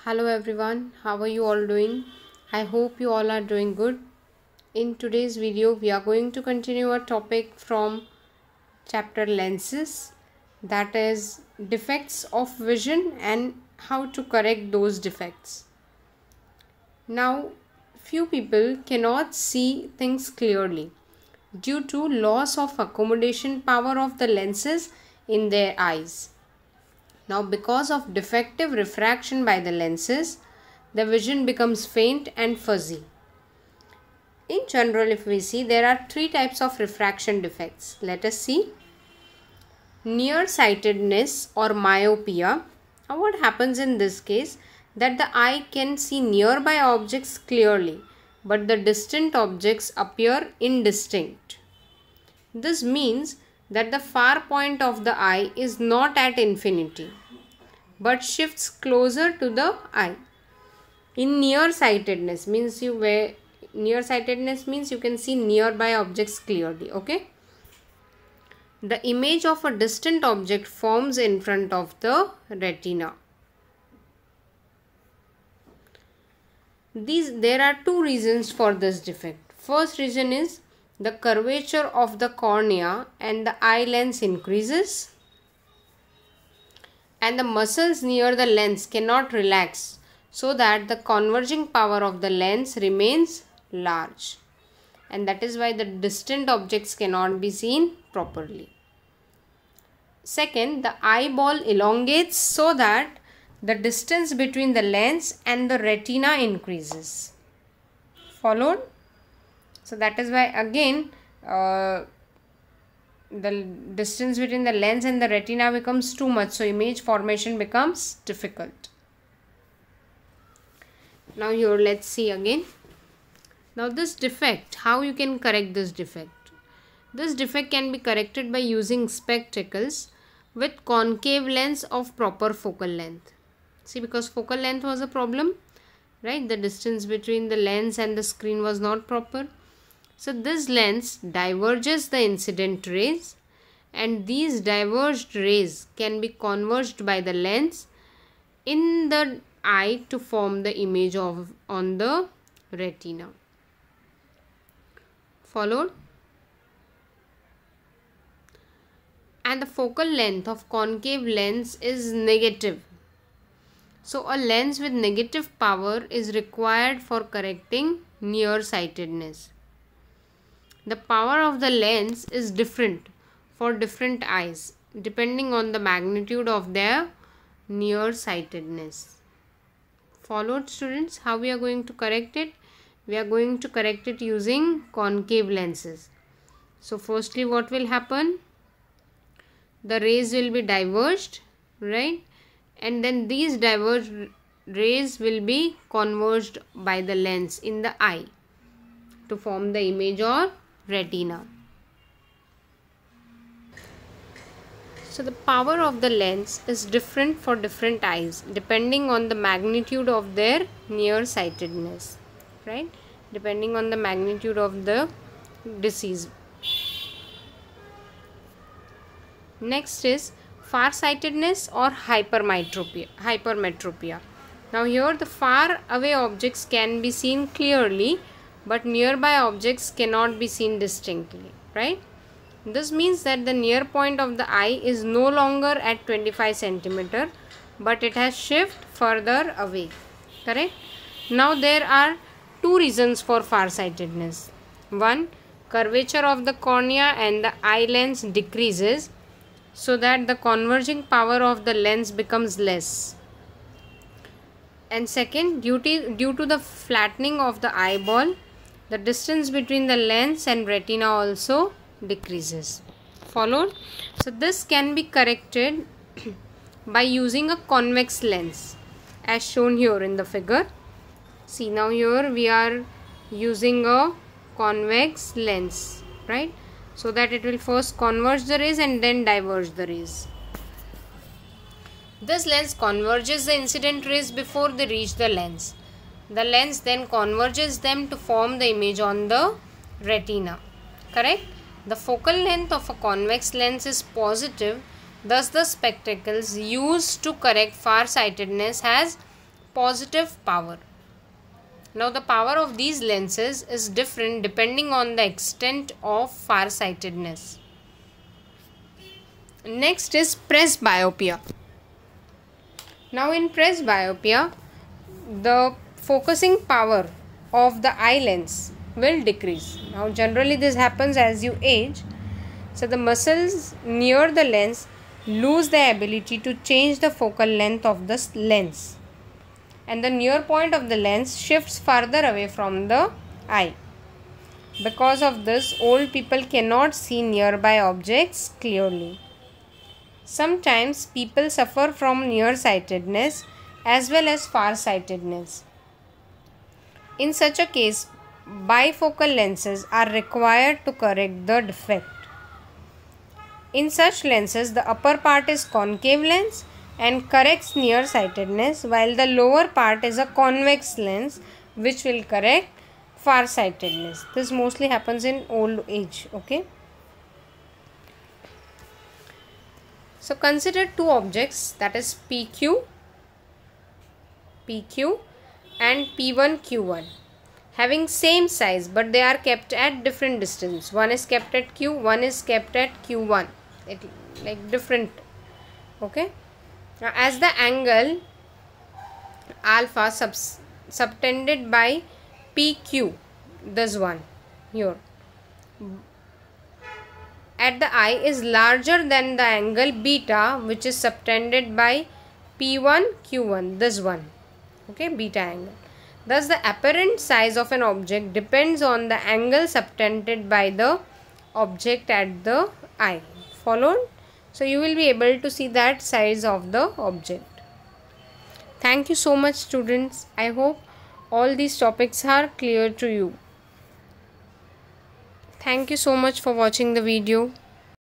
Hello everyone, how are you all doing? I hope you all are doing good. In today's video, we are going to continue our topic from chapter lenses, that is defects of vision and how to correct those defects. Now, few people cannot see things clearly due to loss of accommodation power of the lenses in their eyes. Now, because of defective refraction by the lenses, the vision becomes faint and fuzzy. In general, if we see, there are three types of refraction defects. Let us see. Nearsightedness or myopia. Now, what happens in this case? That the eye can see nearby objects clearly, but the distant objects appear indistinct. This means that the far point of the eye is not at infinity but shifts closer to the eye. In nearsightedness means you can see nearby objects clearly. Okay, the image of a distant object forms in front of the retina. There are two reasons for this defect. First reason is the curvature of the cornea and the eye lens increases, and the muscles near the lens cannot relax so that the converging power of the lens remains large, and that is why the distant objects cannot be seen properly. Second, the eyeball elongates so that the distance between the lens and the retina increases. Followed? So that is why again the distance between the lens and the retina becomes too much, so image formation becomes difficult. Now here let's see again. Now this defect, how you can correct this defect? This defect can be corrected by using spectacles with concave lens of proper focal length. See, because focal length was a problem, right? The distance between the lens and the screen was not proper. So this lens diverges the incident rays, and these diverged rays can be converged by the lens in the eye to form the image on the retina. Followed? And the focal length of concave lens is negative. So a lens with negative power is required for correcting nearsightedness. The power of the lens is different for different eyes depending on the magnitude of their nearsightedness. Followed, students, how we are going to correct it? We are going to correct it using concave lenses. So firstly, what will happen? The rays will be diverged, right? And then these diverged rays will be converged by the lens in the eye to form the image or retina. So the power of the lens is different for different eyes depending on the magnitude of their nearsightedness, right? Depending on the magnitude of the disease. Next is farsightedness or hypermetropia. Now here the far away objects can be seen clearly, but nearby objects cannot be seen distinctly, right? This means that the near point of the eye is no longer at 25 centimeter, but it has shifted further away, correct? Now there are two reasons for farsightedness. One, curvature of the cornea and the eye lens decreases so that the converging power of the lens becomes less. And second, due to the flattening of the eyeball, the distance between the lens and retina also decreases. Followed? So this can be corrected by using a convex lens as shown here in the figure. See, now here we are using a convex lens, right? So that it will first converge the rays and then diverge the rays. This lens converges the incident rays before they reach the lens. The lens then converges them to form the image on the retina, correct? The focal length of a convex lens is positive, thus the spectacles used to correct farsightedness has positive power. Now the power of these lenses is different depending on the extent of farsightedness. Next is presbyopia. Now in presbyopia, the focusing power of the eye lens will decrease. Now generally this happens as you age. So the muscles near the lens lose the ability to change the focal length of the lens, and the near point of the lens shifts further away from the eye. Because of this, old people cannot see nearby objects clearly. Sometimes people suffer from nearsightedness as well as farsightedness. In such a case, bifocal lenses are required to correct the defect. In such lenses, the upper part is concave lens and corrects nearsightedness, while the lower part is a convex lens which will correct farsightedness. This mostly happens in old age. Okay. So consider two objects, that is PQ and P1Q1, having same size but they are kept at different distance. One is kept at Q, one is kept at Q1. It like different. Okay. Now as the angle alpha subtended by PQ, this one here, at the eye is larger than the angle beta which is subtended by P1Q1, this one. Okay, beta angle. Thus the apparent size of an object depends on the angle subtended by the object at the eye. Followed? So you will be able to see that size of the object. Thank you so much, students. I hope all these topics are clear to you. Thank you so much for watching the video.